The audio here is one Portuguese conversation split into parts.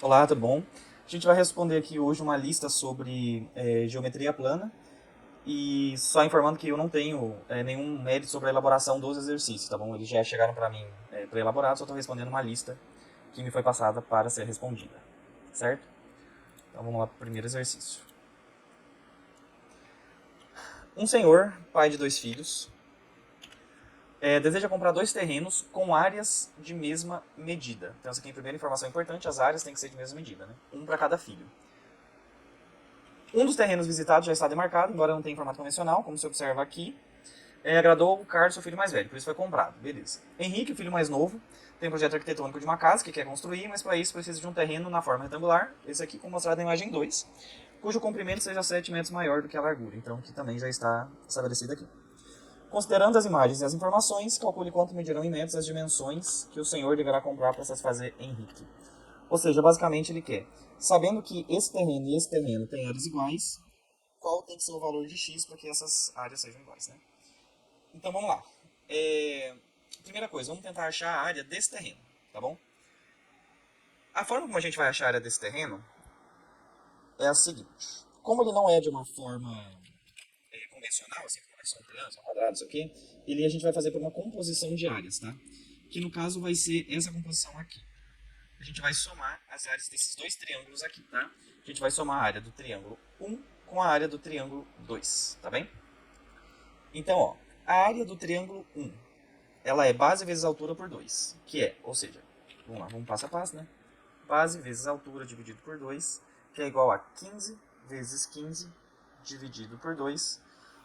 Olá, tudo bom? A gente vai responder aqui hoje uma lista sobre geometria plana e só informando que eu não tenho nenhum mérito sobre a elaboração dos exercícios, tá bom? Eles já chegaram para mim pré-elaborados, só estou respondendo uma lista que me foi passada para ser respondida, certo? Então vamos lá para o primeiro exercício. Um senhor, pai de 2 filhos, deseja comprar 2 terrenos com áreas de mesma medida. Então essa aqui é a primeira informação importante, as áreas têm que ser de mesma medida, né? Um para cada filho. Um dos terrenos visitados já está demarcado, embora não tenha em formato convencional, como se observa aqui. Agradou o Carlos, seu filho mais velho, por isso foi comprado. Beleza. Henrique, o filho mais novo, tem um projeto arquitetônico de uma casa que quer construir, mas para isso precisa de um terreno na forma retangular, esse aqui como mostrado na imagem 2, cujo comprimento seja 7 metros maior do que a largura. Então aqui também já está estabelecido aqui. Considerando as imagens e as informações, calcule quanto medirão em metros as dimensões que o senhor deverá comprar para satisfazer Henrique. Ou seja, basicamente ele quer, sabendo que esse terreno e esse terreno têm áreas iguais, qual tem que ser o valor de x para que essas áreas sejam iguais, né? Então vamos lá. Primeira coisa, vamos tentar achar a área desse terreno, tá bom? A forma como a gente vai achar a área desse terreno é a seguinte. Como ele não é de uma forma convencional, assim, como é só um triângulo, só um quadrado, isso aqui, a gente vai fazer por uma composição de áreas, tá? Que no caso vai ser essa composição aqui. A gente vai somar as áreas desses 2 triângulos aqui, tá? A gente vai somar a área do triângulo 1 com a área do triângulo 2, tá bem? Então, ó, a área do triângulo 1, ela é base vezes altura por 2, que é, ou seja, vamos lá, vamos passo a passo, né? Base vezes altura dividido por 2, que é igual a 15 vezes 15 dividido por 2,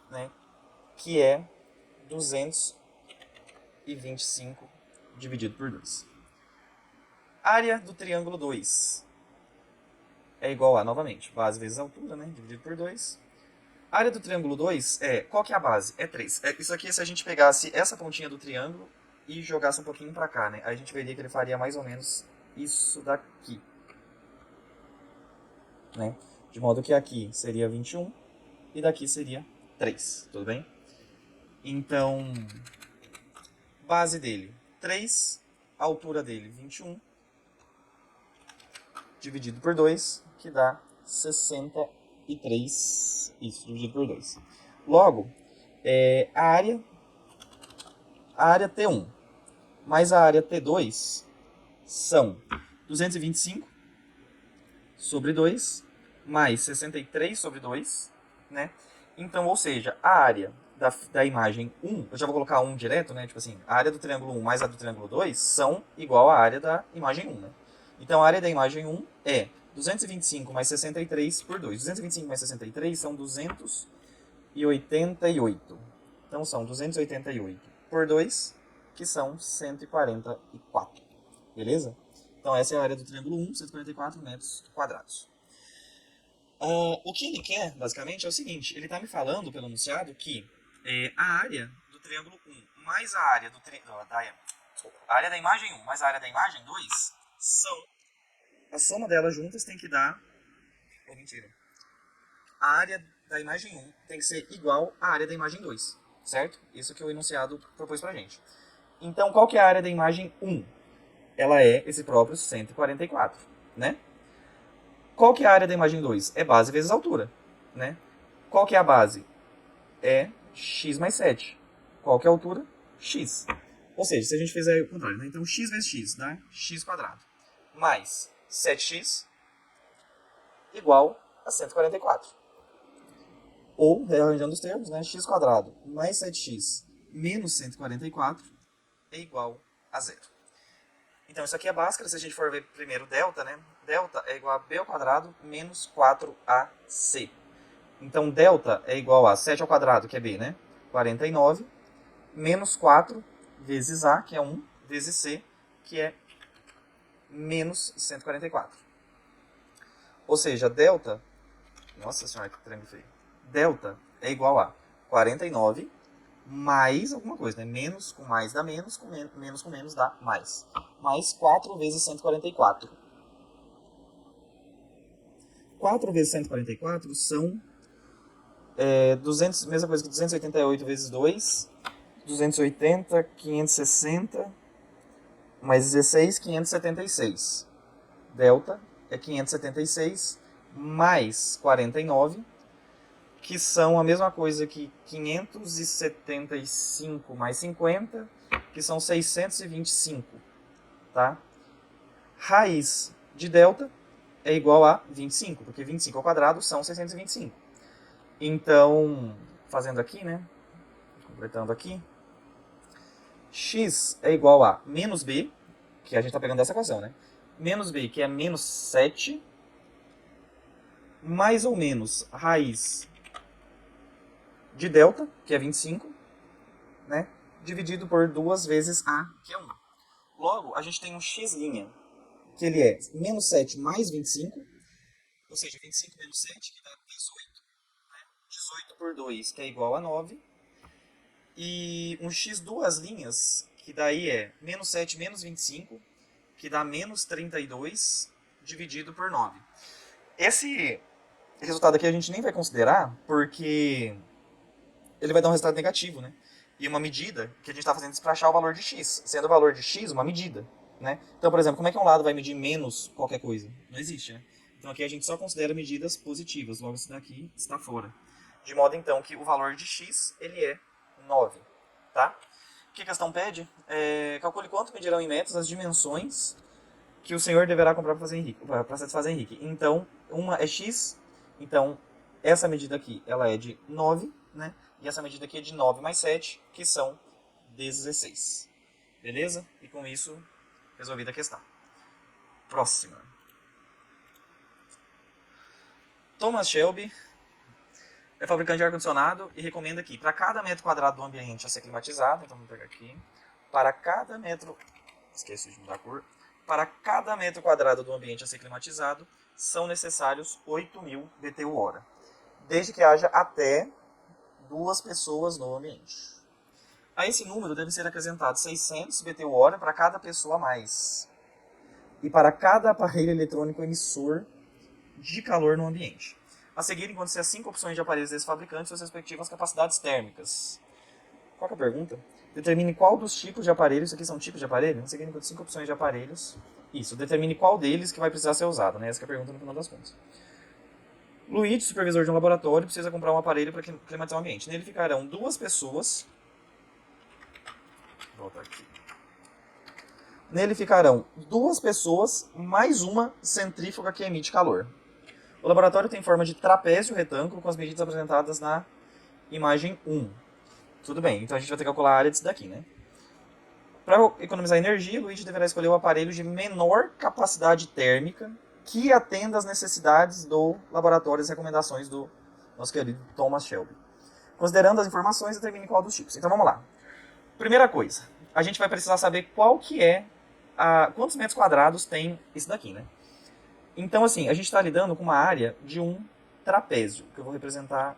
né? Que é 225 dividido por 2. Área do triângulo 2 é igual a, novamente, base vezes altura, né? Dividido por 2. A área do triângulo 2 qual que é a base? É 3. Isso aqui se a gente pegasse essa pontinha do triângulo e jogasse um pouquinho pra cá, né? Aí a gente veria que ele faria mais ou menos isso daqui. Né? De modo que aqui seria 21 e daqui seria 3, tudo bem? Então, base dele 3, altura dele 21, dividido por 2, que dá 63, isso, dividido por 2. Logo, a área T1 mais a área T2 são 225 sobre 2 mais 63 sobre 2, né? Então, ou seja, a área da imagem 1, eu já vou colocar 1 direto, né? Tipo assim, a área do triângulo 1 mais a do triângulo 2 são igual à área da imagem 1, né? Então, a área da imagem 1 é 225 mais 63 por 2. 225 mais 63 são 288. Então, são 288 por 2, que são 144. Beleza? Então, essa é a área do triângulo 1, 144 metros quadrados. O que ele quer, basicamente, é o seguinte. Ele está me falando, pelo enunciado, que a área do triângulo 1 mais a área a área da imagem 1 mais a área da imagem 2 são... A soma delas juntas tem que dar... Oh, mentira. A área da imagem 1 tem que ser igual à área da imagem 2, certo? Isso que o enunciado propôs pra gente. Então, qual que é a área da imagem 1? Ela é esse próprio 144, né? Qual que é a área da imagem 2? É base vezes altura, né? Qual que é a base? É x mais 7. Qual que é a altura? X. Ou seja, se a gente fizer o contrário, né? Então x vezes x dá x quadrado. Mais 7x igual a 144. Ou, rearranjando os termos, né? X quadrado mais 7x menos 144 é igual a zero. Então, isso aqui é Bhaskara. Se a gente for ver primeiro delta, né? Delta é igual a b ao quadrado menos 4ac. Então, delta é igual a 7 ao quadrado, que é b, né? 49, menos 4 vezes a, que é 1, vezes c, que é menos 144. Ou seja, delta... Nossa senhora, que trem feio. Delta é igual a 49 mais alguma coisa, né? Menos com mais dá menos, menos com menos dá mais. Mais 4 vezes 144. 4 vezes 144 são 200, mesma coisa que 288 vezes 2, 280, 560, mais 16, 576. Delta é 576 mais 49, que são a mesma coisa que 575 mais 50, que são 625, tá? Raiz de delta é igual a 25, porque 25 ao quadrado são 625. Então, fazendo aqui, né? Completando aqui, x é igual a menos b, que a gente está pegando dessa equação, né? Menos b, que é menos 7, mais ou menos raiz de delta, que é 25, né? Dividido por 2 vezes a, que é 1. Logo, a gente tem um x', que ele é menos 7 mais 25, ou seja, 25 menos 7, que dá 18. 18 por 2, que é igual a 9. E um x duas linhas, que daí é menos 7 menos 25, que dá menos 32, dividido por 9. Esse resultado aqui a gente nem vai considerar, porque ele vai dar um resultado negativo, né? E uma medida que a gente está fazendo é para achar o valor de x, sendo o valor de x uma medida, né? Então, por exemplo, como é que um lado vai medir menos qualquer coisa? Não existe, né? Então aqui a gente só considera medidas positivas, logo isso daqui está fora. De modo então que o valor de x ele é 9, tá? O que a questão pede? Calcule quanto medirão em metros as dimensões que o senhor deverá comprar para satisfazer Henrique. Então, uma é x, então essa medida aqui ela é de 9, né? E essa medida aqui é de 9 mais 7, que são 16. Beleza? E com isso, resolvida a questão. Próxima. Thomas Shelby é fabricante de ar-condicionado e recomenda que para cada metro quadrado do ambiente a ser climatizado, então vamos pegar aqui, para cada metro, esqueci de mudar a cor, para cada metro quadrado do ambiente a ser climatizado, são necessários 8.000 BTU/hora, desde que haja até 2 pessoas no ambiente. A esse número deve ser acrescentado 600 BTU/hora para cada pessoa a mais, e para cada aparelho eletrônico emissor de calor no ambiente. A seguir, encontre-se as 5 opções de aparelhos desse fabricante e suas respectivas capacidades térmicas. Qual que é a pergunta? Determine qual dos tipos de aparelhos, isso aqui são tipos de aparelho? A seguir, encontre 5 opções de aparelhos. Isso, determine qual deles que vai precisar ser usado, né? Essa que é a pergunta no final das contas. Luigi, supervisor de um laboratório, precisa comprar um aparelho para climatizar o ambiente. Nele ficarão 2 pessoas. Volta aqui. Nele ficarão 2 pessoas mais uma centrífuga que emite calor. O laboratório tem forma de trapézio retângulo com as medidas apresentadas na imagem 1. Tudo bem, então a gente vai ter que calcular a área disso daqui, né? Para economizar energia, Luigi deverá escolher o aparelho de menor capacidade térmica que atenda às necessidades do laboratório e as recomendações do nosso querido Thomas Shelby. Considerando as informações, determine qual dos tipos. Então vamos lá. Primeira coisa, a gente vai precisar saber qual que é quantos metros quadrados tem isso daqui, né? Então, assim, a gente está lidando com uma área de um trapézio, que eu vou representar.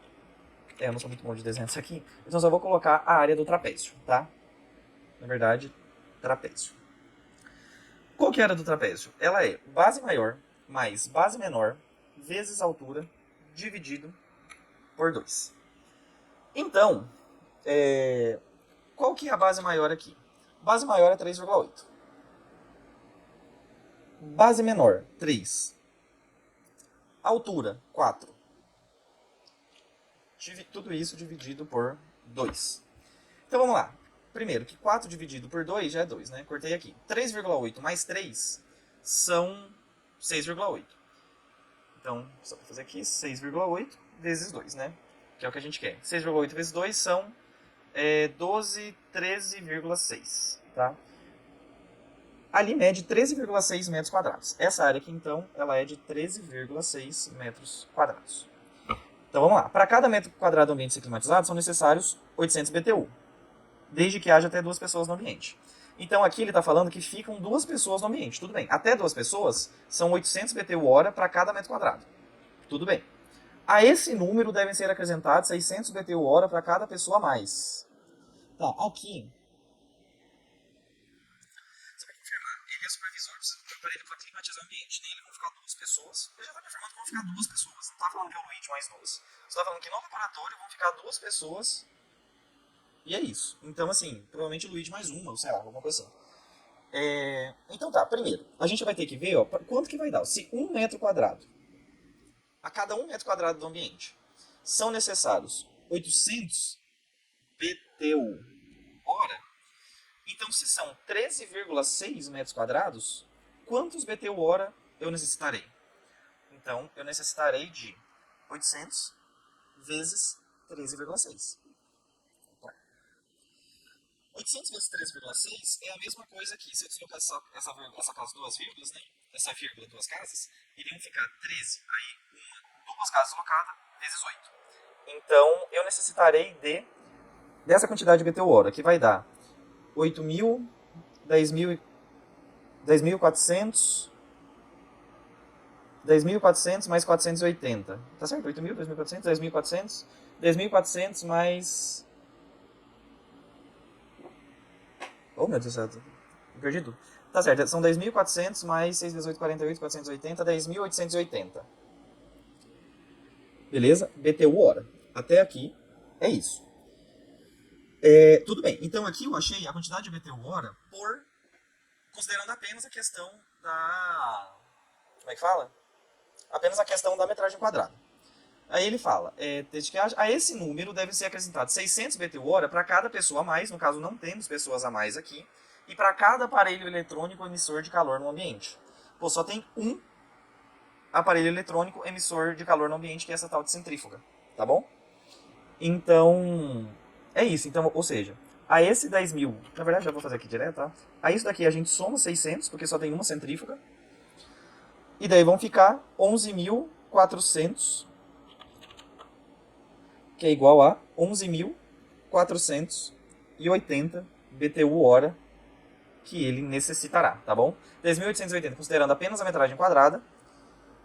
Eu não sou muito bom de desenhar isso aqui, então só vou colocar a área do trapézio, tá? Na verdade, trapézio. Qual que é a área do trapézio? Ela é base maior mais base menor vezes altura dividido por 2. Então, qual que é a base maior aqui? Base maior é 3,8. Base menor, 3. Altura, 4. Tudo isso dividido por 2. Então vamos lá. Primeiro, que 4 dividido por 2 já é 2, né? Cortei aqui. 3,8 mais 3 são 6,8. Então, só para fazer aqui, 6,8 vezes 2, né? Que é o que a gente quer. 6,8 vezes 2 são 12, 13,6, tá? Ali mede 13,6 metros quadrados. Essa área aqui, então, ela é de 13,6 metros quadrados. Então, vamos lá. Para cada metro quadrado do ambiente ser climatizado, são necessários 800 BTU, desde que haja até 2 pessoas no ambiente. Então, aqui ele está falando que ficam 2 pessoas no ambiente. Tudo bem. Até 2 pessoas, são 800 BTU/hora para cada metro quadrado. Tudo bem. A esse número devem ser acrescentados 600 BTU/hora para cada pessoa a mais. Tá, aqui ele é supervisor do aparelho para climatizar o ambiente. Nele vão ficar 2 pessoas. Ele já está me afirmando que vão ficar 2 pessoas. Não está falando que é o Luigi mais 2. Você está falando que no laboratório vão ficar 2 pessoas. E é isso. Então, assim, provavelmente o Luigi mais uma, ou sei lá, alguma coisa assim. Então tá, primeiro, a gente vai ter que ver ó, quanto que vai dar. Se 1 metro quadrado, a cada 1 metro quadrado do ambiente, são necessários 800 BTU hora, então se são 13,6 metros quadrados, quantos BTU hora eu necessitarei? Então eu necessitarei de 800 vezes 13,6. 800 vezes 13,6 é a mesma coisa que, se eu deslocar essas duas vírgulas, né? Essa vírgula, duas casas, iriam ficar 13. Aí, duas casas deslocadas, vezes 8. Então, eu necessitarei dessa quantidade de BTU hora, que vai dar 8.000, 10.000, 10.400, 10.400 mais 480. Tá certo? 8.000, 2.400, 10.400, 10.400 mais... Oh, meu Deus do céu, perdi tudo. Tá certo, são 10.400 mais 6 vezes 8, 48, 480, 10.880. Beleza? BTU hora. Até aqui é isso. Tudo bem, então aqui eu achei a quantidade de BTU hora considerando apenas a questão da... Como é que fala? Apenas a questão da metragem quadrada. Aí ele fala, desde que a esse número deve ser acrescentado 600 BTU hora para cada pessoa a mais, no caso não temos pessoas a mais aqui, e para cada aparelho eletrônico emissor de calor no ambiente. Pô, só tem um aparelho eletrônico emissor de calor no ambiente, que é essa tal de centrífuga, tá bom? Então, é isso. Então, ou seja, a esse 10.000, na verdade já vou fazer aqui direto, tá? A isso daqui a gente soma 600, porque só tem uma centrífuga, e daí vão ficar 11.400, que é igual a 11.480 BTU hora que ele necessitará, tá bom? 10.880 considerando apenas a metragem quadrada,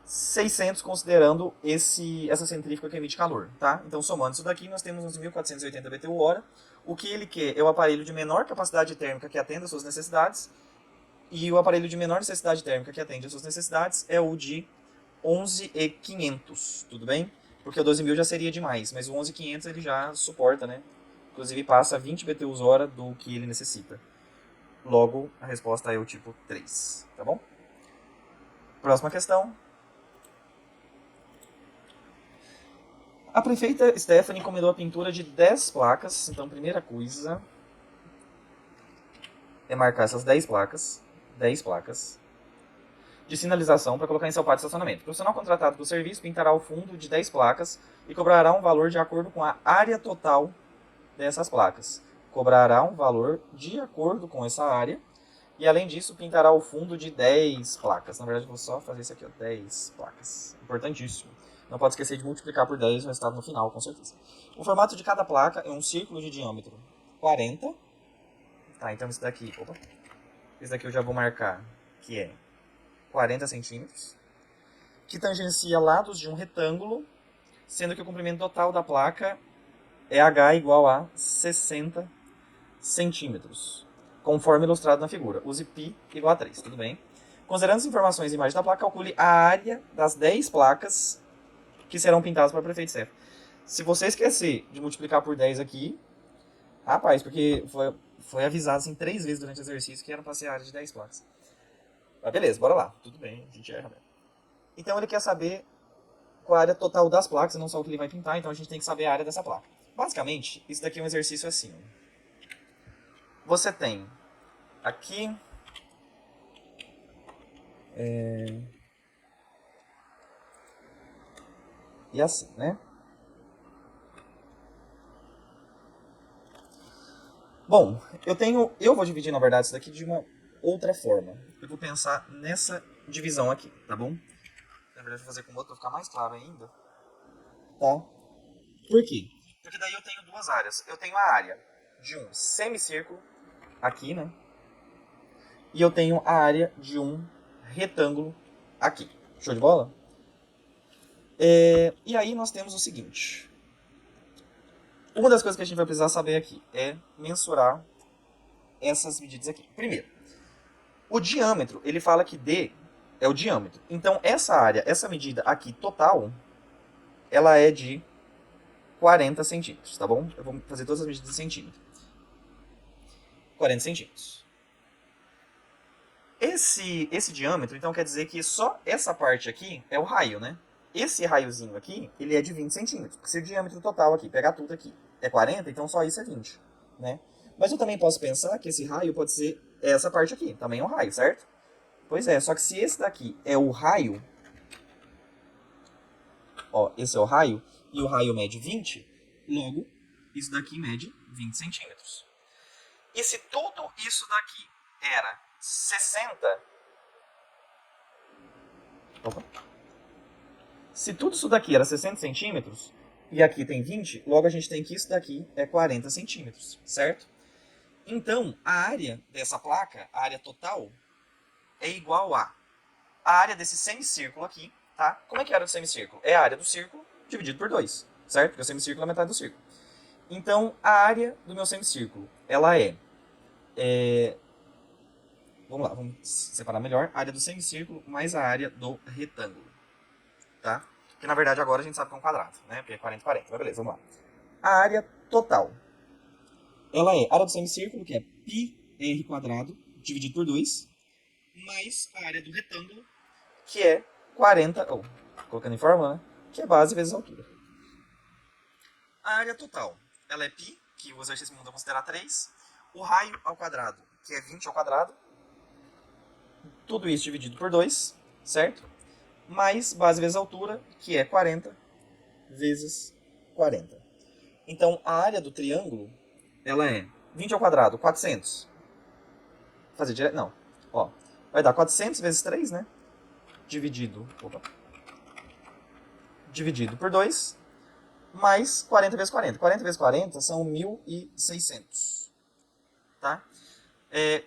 600 considerando essa centrífuga que emite calor, tá? Então, somando isso daqui, nós temos 11.480 BTU hora. O que ele quer é o aparelho de menor capacidade térmica que atenda às suas necessidades, e o aparelho de menor necessidade térmica que atende às suas necessidades é o de 11.500, tudo bem? Porque o 12.000 já seria demais, mas o 11.500 ele já suporta, né? Inclusive passa 20 BTUs hora do que ele necessita. Logo, a resposta é o tipo 3, tá bom? Próxima questão. A prefeita Stephanie encomendou a pintura de 10 placas. Então, primeira coisa é marcar essas 10 placas. 10 placas de sinalização para colocar em seu pátio de estacionamento. O profissional contratado pelo serviço pintará o fundo de 10 placas e cobrará um valor de acordo com a área total dessas placas. Cobrará um valor de acordo com essa área. E, além disso, pintará o fundo de 10 placas. Na verdade, eu vou só fazer isso aqui, ó, 10 placas. Importantíssimo. Não pode esquecer de multiplicar por 10 o resultado no final, com certeza. O formato de cada placa é um círculo de diâmetro 40. Tá, então esse daqui, esse daqui eu já vou marcar que é 40 centímetros. Que tangencia lados de um retângulo, sendo que o comprimento total da placa é h igual a 60 centímetros. Conforme ilustrado na figura. Use π igual a 3, tudo bem? Considerando as informações e imagem da placa, calcule a área das 10 placas que serão pintadas para o prefeito Steph. Se você esquecer de multiplicar por 10 aqui, rapaz, porque foi avisado assim 3 vezes durante o exercício que era para ser a área de 10 placas. Mas beleza, bora lá. Tudo bem, a gente erra mesmo. Então ele quer saber qual a área total das placas, não só o que ele vai pintar, então a gente tem que saber a área dessa placa. Basicamente, isso daqui é um exercício assim. Você tem aqui e assim, né? Bom, eu vou dividir, na verdade, isso daqui de uma outra forma. Eu vou pensar nessa divisão aqui, tá bom? Na verdade, vou fazer com o outro para ficar mais claro ainda. Tá? Por quê? Porque daí eu tenho duas áreas. Eu tenho a área de um semicírculo, aqui, né? E eu tenho a área de um retângulo aqui. Show de bola? E aí nós temos o seguinte. Uma das coisas que a gente vai precisar saber aqui é mensurar essas medidas aqui. Primeiro, o diâmetro, ele fala que D é o diâmetro. Então, essa área, essa medida aqui total, ela é de 40 centímetros, tá bom? Eu vou fazer todas as medidas em centímetro. 40 centímetros. Esse diâmetro, então, quer dizer que só essa parte aqui é o raio, né? Esse raiozinho aqui, ele é de 20 centímetros. Porque se o diâmetro total aqui, pegar tudo aqui, é 40, então só isso é 20, né? Mas eu também posso pensar que esse raio pode ser essa parte aqui. Também é um raio, certo? Pois é, só que se esse daqui é o raio, ó, esse é o raio, e o raio mede 20, logo, isso daqui mede 20 centímetros. E se tudo isso daqui era 60... Opa. Se tudo isso daqui era 60 centímetros, e aqui tem 20, logo a gente tem que isso daqui é 40 centímetros, certo? Então, a área dessa placa, a área total, é igual a área desse semicírculo aqui, tá? Como é que é a área do semicírculo? É a área do círculo dividido por 2, certo? Porque o semicírculo é a metade do círculo. Então, a área do meu semicírculo, ela vamos lá, vamos separar melhor. A área do semicírculo mais a área do retângulo, tá? Que na verdade agora a gente sabe que é um quadrado, né? Porque é 40 e 40, mas beleza, vamos lá. A área total, ela é a área do semicírculo, que é πr quadrado, dividido por 2, mais a área do retângulo, que é 40, ou colocando em fórmula, né? Que é base vezes altura. A área total, ela é π, que o exercício me mandou considerar 3, o raio ao quadrado, que é 20 ao quadrado, tudo isso dividido por 2, certo? Mais base vezes altura, que é 40 vezes 40. Então, a área do triângulo, ela é 20 ao quadrado, 400. Fazer direto? Não. Ó, vai dar 400 vezes 3, né? Dividido por 2, mais 40 vezes 40. 40 vezes 40 são 1.600. Tá?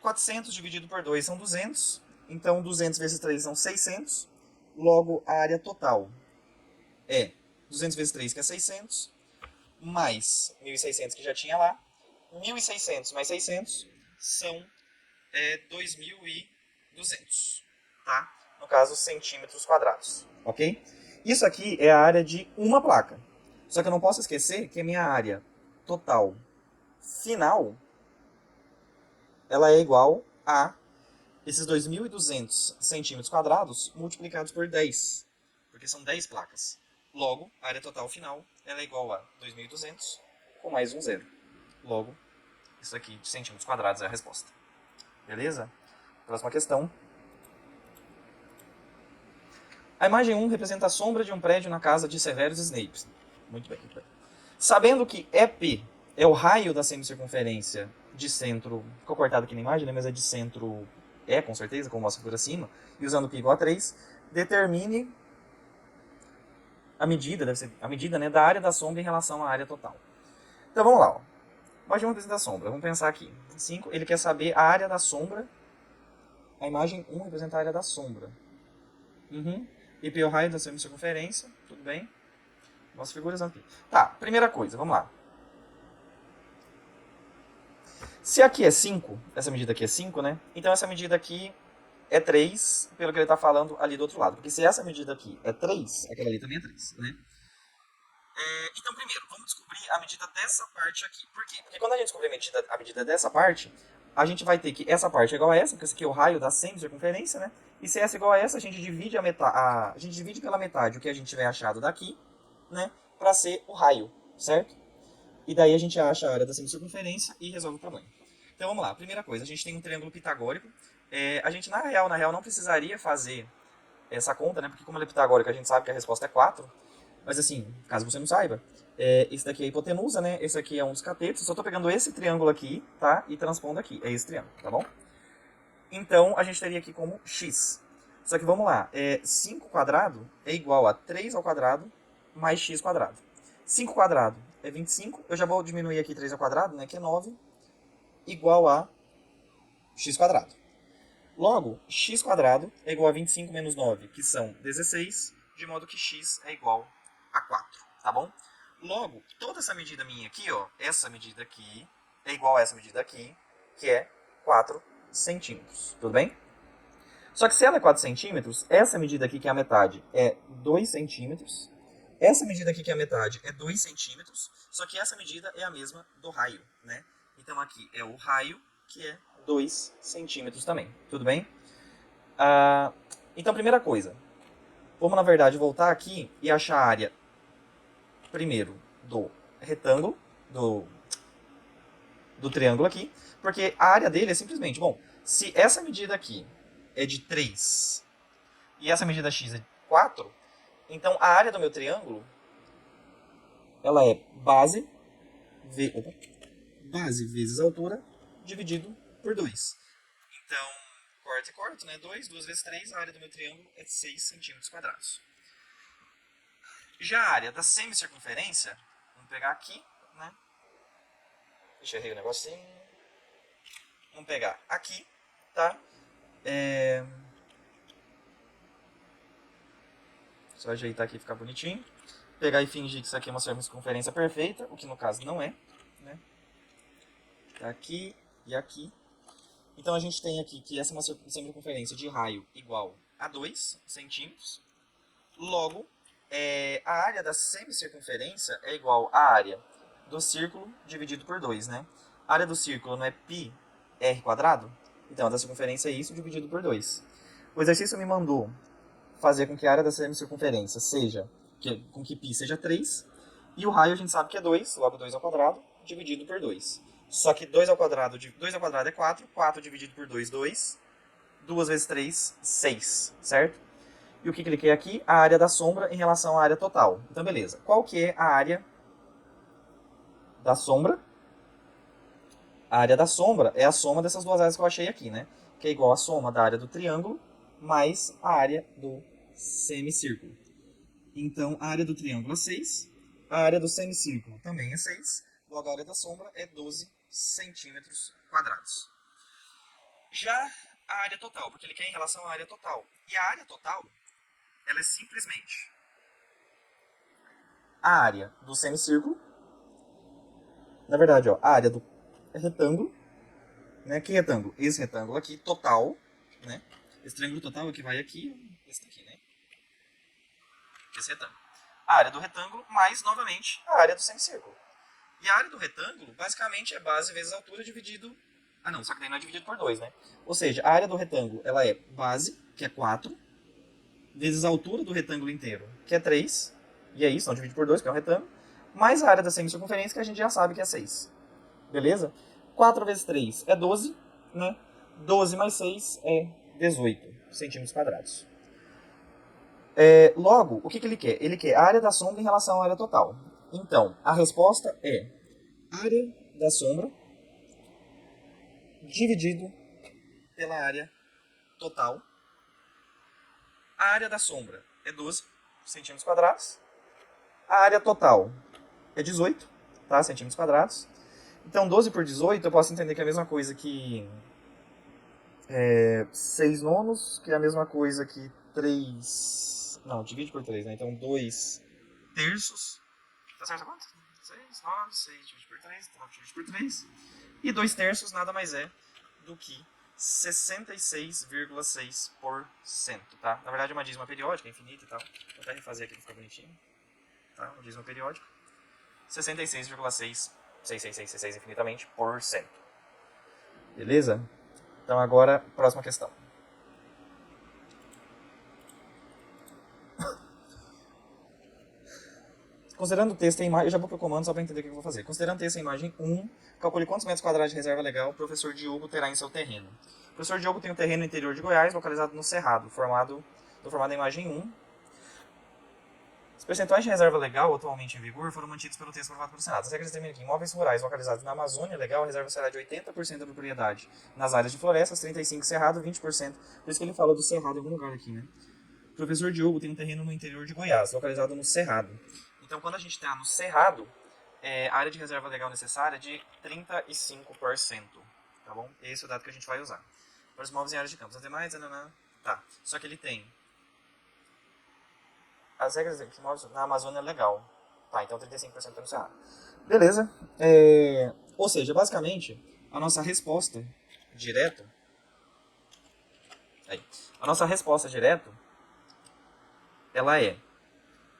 400 dividido por 2 são 200. Então, 200 vezes 3 são 600. Logo, a área total é 200 vezes 3, que é 600, mais 1.600 que já tinha lá. 1.600 mais 600 são 2.200, tá? No caso, centímetros quadrados, ok? Isso aqui é a área de uma placa. Só que eu não posso esquecer que a minha área total final, ela é igual a esses 2.200 centímetros quadrados multiplicados por 10, porque são 10 placas. Logo, a área total final, ela é igual a 2.200 com mais um zero. Logo, isso aqui de centímetros quadrados é a resposta. Beleza? Próxima questão. A imagem 1 representa a sombra de um prédio na casa de Severus Snape. Muito bem, muito bem. Sabendo que EP é o raio da semicircunferência de centro... Ficou cortado aqui na imagem, né? Mas é de centro E, com certeza, como mostra por acima. E usando π igual a 3, determine a medida, deve ser a medida, né, da área da sombra em relação à área total. Então vamos lá. Ó. Imagem 1 representa a sombra. Vamos pensar aqui. 5, ele quer saber a área da sombra. A imagem 1 representa a área da sombra. EP é o raio da semicircunferência. Tudo bem. Nossas figuras aqui. Tá, primeira coisa, vamos lá. Se aqui é 5, essa medida aqui é 5, né? Então essa medida aqui é 3, pelo que ele está falando ali do outro lado. Porque se essa medida aqui é 3, aquela ali também é 3, né? Então, primeiro, vamos descobrir a medida dessa parte aqui. Por quê? Porque quando a gente descobrir a medida dessa parte, a gente vai ter que essa parte é igual a essa, porque esse aqui é o raio da semicircunferência, né? E se essa é igual a essa, a gente divide a gente divide pela metade o que a gente tiver achado daqui, né? Para ser o raio, certo? E daí a gente acha a área da semicircunferência e resolve o problema. Então vamos lá, primeira coisa, a gente tem um triângulo pitagórico. A gente na real não precisaria fazer essa conta, né? Porque como ele é pitagórico, a gente sabe que a resposta é 4. Mas assim, caso você não saiba, esse daqui é a hipotenusa, né? Esse aqui é um dos catetos. Eu só estou pegando esse triângulo aqui, tá? E transpondo aqui. É esse triângulo, tá bom? Então, a gente teria aqui como x. Só que vamos lá. 5 quadrado é igual a 3 ao quadrado mais x quadrado. 5 quadrado é 25. Eu já vou diminuir aqui 3 ao quadrado, né? Que é 9. Igual a x quadrado. Logo, x quadrado é igual a 25 menos 9, que são 16. De modo que x é igual a 4, tá bom? Logo, toda essa medida minha aqui, ó, essa medida aqui é igual a essa medida aqui, que é 4 centímetros, tudo bem? Só que se ela é 4 centímetros, essa medida aqui, que é a metade, é 2 centímetros. Essa medida aqui, que é a metade, é 2 centímetros. Só que essa medida é a mesma do raio, né? Então aqui é o raio, que é 2 centímetros também, tudo bem? Então, primeira coisa, vamos, na verdade, voltar aqui e achar a área, primeiro, do retângulo, do triângulo aqui, porque a área dele é simplesmente, bom, se essa medida aqui é de 3 e essa medida x é de 4, então a área do meu triângulo, ela é base vezes altura dividido por 2. Então, corta e corta, né? 2 vezes 3, a área do meu triângulo é 6 centímetros quadrados. Já a área da semicircunferência, vamos pegar aqui, né? Deixa eu errei o negocinho. Vamos pegar aqui, tá? Só ajeitar aqui e ficar bonitinho. Pegar e fingir que isso aqui é uma circunferência perfeita, o que no caso não é, né? Tá aqui e aqui. Então a gente tem aqui que essa é uma circunferência de raio igual a 2 centímetros. Logo, a área da semicircunferência é igual à área do círculo dividido por 2, né? A área do círculo não é πr quadrado? Então, a da circunferência é isso dividido por 2. O exercício me mandou fazer com que a área da semicircunferência seja, com que π seja 3, e o raio a gente sabe que é 2, logo 2 ao quadrado, dividido por 2. Só que 2 ao quadrado é 4, 4 dividido por 2, 2, 2 vezes 3, 6, certo? E o que cliquei aqui? A área da sombra em relação à área total. Então, beleza. Qual que é a área da sombra? A área da sombra é a soma dessas duas áreas que eu achei aqui, né? Que é igual à soma da área do triângulo mais a área do semicírculo. Então, a área do triângulo é 6, a área do semicírculo também é 6, logo a área da sombra é 12 centímetros quadrados. Já a área total, porque ele quer em relação à área total. E a área total, ela é simplesmente a área do semicírculo, na verdade, ó, a área do retângulo, né? Que retângulo? Esse retângulo aqui, total, né? Esse triângulo total que vai aqui, esse daqui, né? Esse retângulo. A área do retângulo mais, novamente, a área do semicírculo. E a área do retângulo, basicamente, é base vezes altura dividido... Ah, não, só que daí não é dividido por 2, né? Ou seja, a área do retângulo, ela é base, que é 4, vezes a altura do retângulo inteiro, que é 3, e é isso, não divide por 2, que é um retângulo, mais a área da semicircunferência, que a gente já sabe que é 6. Beleza? 4 vezes 3 é 12, né? 12 mais 6 é 18 centímetros quadrados. Logo, o que ele quer? Ele quer a área da sombra em relação à área total. Então, a resposta é área da sombra dividido pela área total. A área da sombra é 12 centímetros quadrados. A área total é 18, tá? Centímetros quadrados. Então, 12 por 18, eu posso entender que é a mesma coisa que 6 nonos, que é a mesma coisa que 3... Não, divide por 3, né? Então, 2 terços. Tá certo quanto? 6, 9, 6 divide por 3, 9 divide por 3. E 2 terços nada mais é do que 66,6%, tá? Na verdade é uma dízima periódica, infinita e tal. Vou até refazer aqui para ficar bonitinho. Tá? Uma dízima periódica. 66,66666 infinitamente por cento. Beleza? Então agora, próxima questão. Considerando o texto e a imagem, eu já vou para o comando só para entender o que eu vou fazer. Considerando o texto e a imagem 1, calcule quantos metros quadrados de reserva legal o professor Diogo terá em seu terreno. O professor Diogo tem um terreno no interior de Goiás, localizado no Cerrado, formado da imagem 1. Os percentuais de reserva legal atualmente em vigor foram mantidos pelo texto aprovado pelo Senado. As regras determinam que imóveis rurais localizados na Amazônia legal, a reserva será de 80% da propriedade nas áreas de florestas, 35% Cerrado, 20%. Por isso que ele fala do Cerrado em algum lugar aqui, né? O professor Diogo tem um terreno no interior de Goiás, localizado no Cerrado. Então, quando a gente está no Cerrado, a área de reserva legal necessária é de 35%. Tá bom? Esse é o dado que a gente vai usar. Para os imóveis em áreas de campos. As demais, tá. Só que ele tem as regras de imóveis na Amazônia é legal. Tá, então 35% tá no Cerrado. Beleza. Ou seja, basicamente, a nossa resposta direta... A nossa resposta direta, ela é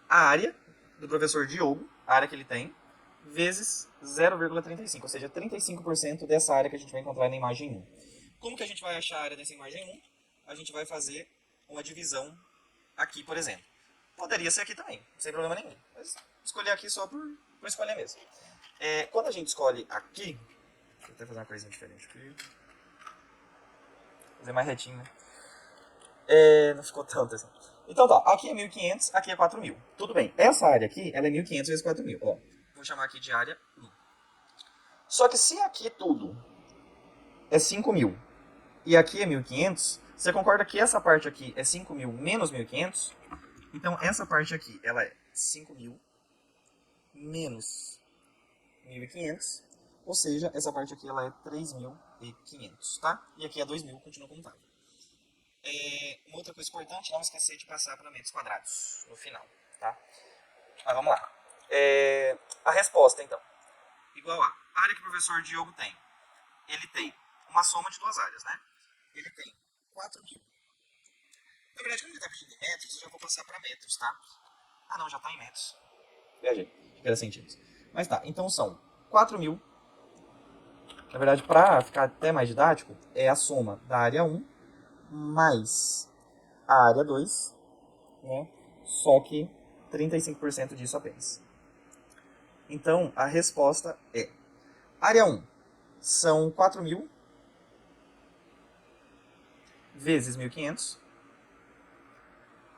a área do professor Diogo, a área que ele tem, vezes 0,35, ou seja, 35% dessa área que a gente vai encontrar na imagem 1. Como que a gente vai achar a área dessa imagem 1? a gente vai fazer uma divisão aqui, por exemplo. Poderia ser aqui também, sem problema nenhum. Mas escolher aqui só por escolher mesmo. Quando a gente escolhe aqui, deixa eu até fazer uma coisinha diferente aqui. Fazer mais retinho, né? Não ficou tanto assim. Então tá, aqui é 1.500, aqui é 4.000. Tudo bem, essa área aqui, ela é 1.500 vezes 4.000. Ó, vou chamar aqui de área 1. Só que se aqui tudo é 5.000 e aqui é 1.500, você concorda que essa parte aqui é 5.000 menos 1.500? Então essa parte aqui, ela é 5.000 menos 1.500, ou seja, essa parte aqui ela é 3.500, tá? E aqui é 2.000, continua como estava. Uma outra coisa importante, não esquecer de passar para metros quadrados no final, tá? Mas vamos lá. A resposta, então, igual a área que o professor Diogo tem. Ele tem uma soma de duas áreas, né? Ele tem 4.000. Na verdade, quando ele está pedindo em metros, eu já vou passar para metros, tá? Ah, não, já está em metros. Viajei, era centímetros. Mas tá, então são 4.000. Na verdade, para ficar até mais didático, é a soma da área 1 mais a área 2, né? Só que 35% disso apenas. Então, a resposta é: área 1 são 4.000 vezes 1.500.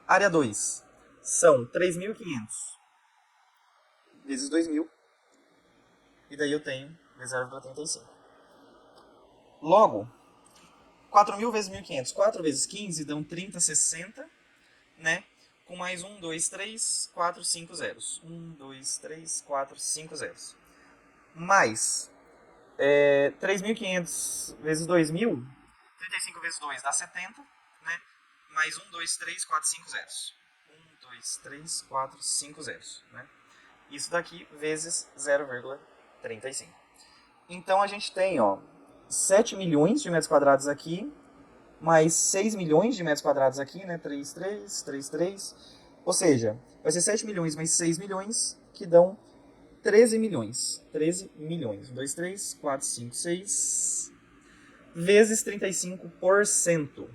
Área 2 são 3.500 vezes 2.000. E daí eu tenho 0,35. Logo, 4.000 vezes 1.500, 4 vezes 15 dão 30,60, né? Com mais 1, 2, 3, 4, 5 zeros. 1, 2, 3, 4, 5 zeros. Mais 3.500 vezes 2.000, 35 vezes 2 dá 70, né? Mais 1, 2, 3, 4, 5 zeros. 1, 2, 3, 4, 5 zeros, né? Isso daqui vezes 0,35. Então a gente tem, ó, 7 milhões de metros quadrados aqui, mais 6 milhões de metros quadrados aqui, né? 3, 3, 3, 3. Ou seja, vai ser 7 milhões mais 6 milhões, que dão 13 milhões. 13 milhões. 1, 2, 3, 4, 5, 6. Vezes 35%.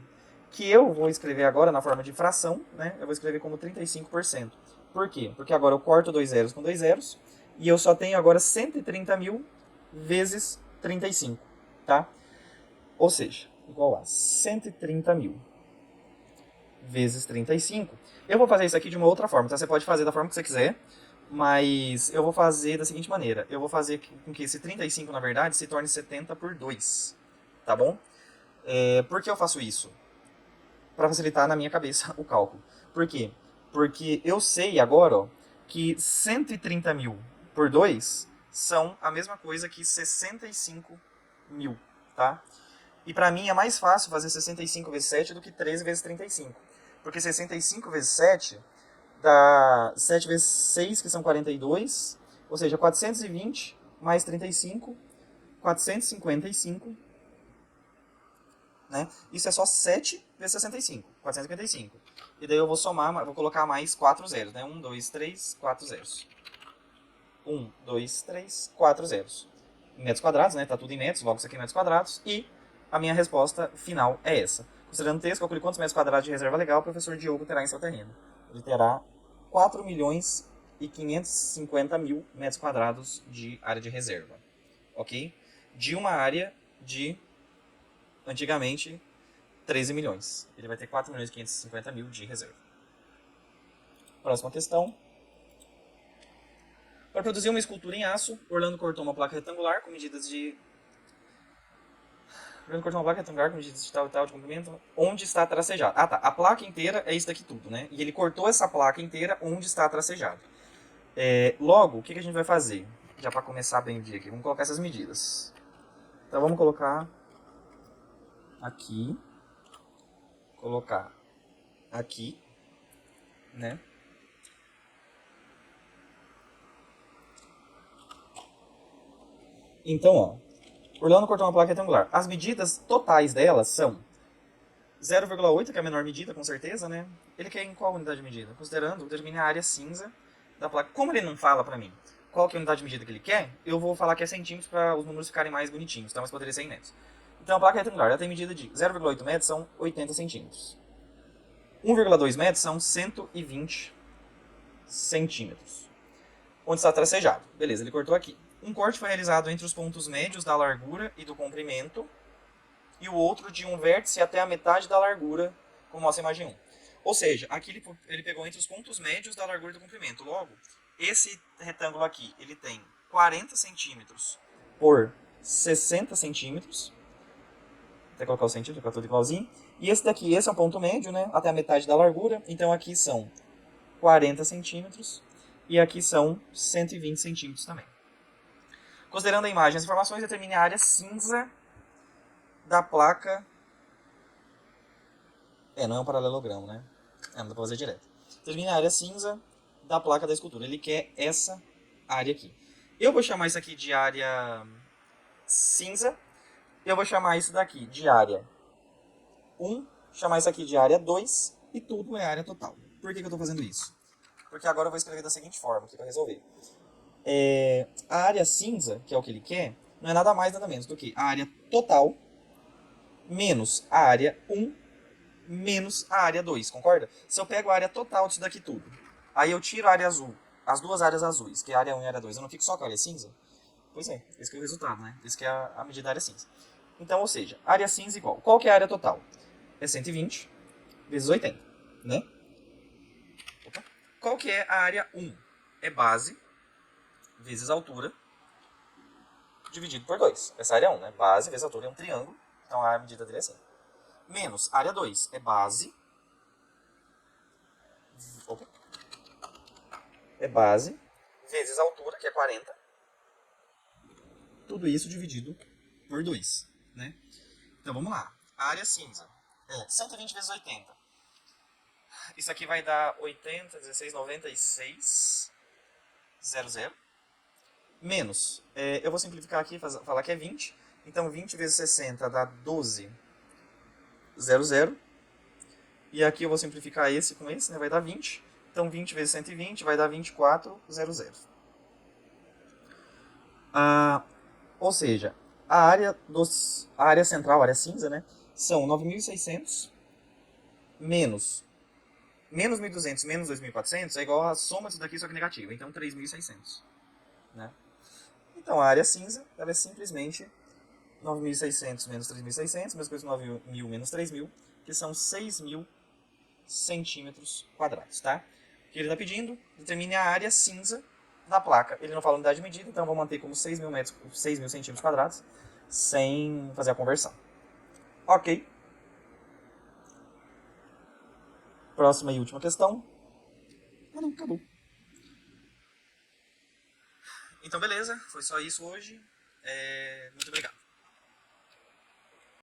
Que eu vou escrever agora na forma de fração, né? Eu vou escrever como 35%. Por quê? Porque agora eu corto 2 zeros com 2 zeros. E eu só tenho agora 130.000 vezes 35, tá? Ou seja, igual a 130.000 vezes 35. Eu vou fazer isso aqui de uma outra forma, tá? Você pode fazer da forma que você quiser, mas eu vou fazer da seguinte maneira. Eu vou fazer com que esse 35, na verdade, se torne 70 por 2, tá bom? Por que eu faço isso? Para facilitar na minha cabeça o cálculo. Por quê? Porque eu sei agora, ó, que 130.000 por 2 são a mesma coisa que 65.000, tá? E para mim é mais fácil fazer 65 vezes 7 do que 13 vezes 35. Porque 65 vezes 7 dá 7 vezes 6, que são 42, ou seja, 420 mais 35, 455, né? Isso é só 7 vezes 65, 455. E daí eu vou somar, vou colocar mais 4 zeros, né? 1, 2, 3, 4 zeros. 1, 2, 3, 4 zeros. Em metros quadrados, né? Tá tudo em metros, logo isso aqui é metros quadrados. E a minha resposta final é essa. Considerando o texto, calcule quantos metros quadrados de reserva legal o professor Diogo terá em seu terreno. Ele terá 4.550.000 metros quadrados de área de reserva. Ok? De uma área de, antigamente, 13 milhões. Ele vai ter 4.550.000 de reserva. Próxima questão. Para produzir uma escultura em aço, Orlando cortou uma placa retangular com medidas de... Orlando cortou uma placa retangular com medidas de tal e tal de comprimento, onde está tracejado. Ah, tá. A placa inteira é isso daqui tudo, né? E ele cortou essa placa inteira onde está tracejado. Logo, o que a gente vai fazer? Já para começar bem o dia aqui. Vamos colocar essas medidas. Então vamos colocar aqui. Colocar aqui, né? Então, ó, Orlando cortou uma placa retangular. As medidas totais delas são 0,8, que é a menor medida, com certeza, né? Ele quer em qual unidade de medida? Considerando, determine a área cinza da placa. Como ele não fala pra mim qual que é a unidade de medida que ele quer, eu vou falar que é centímetros para os números ficarem mais bonitinhos, tá? Mas poderia ser em metros. Então a placa retangular ela tem medida de 0,8 metros, são 80 centímetros. 1,2 metros são 120 centímetros. Onde está tracejado? Beleza, ele cortou aqui. Um corte foi realizado entre os pontos médios da largura e do comprimento, e o outro de um vértice até a metade da largura, como mostra a imagem 1. Ou seja, aqui ele pegou entre os pontos médios da largura e do comprimento. Logo, esse retângulo aqui, ele tem 40 centímetros por 60 centímetros. Até colocar o centímetro, para tudo igualzinho. E esse daqui, esse é um ponto médio, né? Até a metade da largura. Então aqui são 40 centímetros. E aqui são 120 centímetros também. Considerando a imagem e as informações, determine a área cinza da placa. Não é um paralelogramo, né? Não dá pra fazer direto. Determine a área cinza da placa da escultura. Ele quer essa área aqui. Eu vou chamar isso aqui de área cinza. Eu vou chamar isso daqui de área 1, chamar isso aqui de área 2, e tudo é área total. Por que eu estou fazendo isso? Porque agora eu vou escrever da seguinte forma aqui para resolver. A área cinza, que é o que ele quer, não é nada mais nada menos do que a área total menos a área 1 menos a área 2, concorda? Se eu pego a área total disso daqui tudo, aí eu tiro a área azul, as duas áreas azuis, que é a área 1 e a área 2, eu não fico só com a área cinza? Pois é, esse que é o resultado, né? Esse que é a medida da área cinza. Então, ou seja, área cinza igual. Qual que é a área total? É 120 vezes 80, né? Opa. Qual que é a área 1? É base vezes altura dividido por 2. Essa área 1, né? Base vezes altura é um triângulo, então a medida dele é assim. Menos área 2 é base. Opa. É base vezes altura, que é 40. Tudo isso dividido por 2, né? Então vamos lá. A área cinza é 120 vezes 80. Isso aqui vai dar 80, 16, 96, 00. Menos, eu vou simplificar aqui, falar que é 20. Então 20 vezes 60 dá 12, 00. E aqui eu vou simplificar esse com esse, né? Vai dar 20. Então 20 vezes 120 vai dar 24, 00. Ou seja, a área central, a área cinza, né? São 9.600 menos 1.200 menos 2.400 é igual a soma disso daqui, só que negativa. Então 3.600. Né? Então a área cinza ela é simplesmente 9.600 menos 3.600, mesma coisa 9.000 menos 3.000, que são 6.000 centímetros quadrados. Tá? O que ele está pedindo? Determine a área cinza da placa. Ele não fala unidade de medida, então eu vou manter como 6.000 centímetros quadrados, sem fazer a conversão. Ok. Próxima e última questão. Não, acabou. Então, beleza. Foi só isso hoje.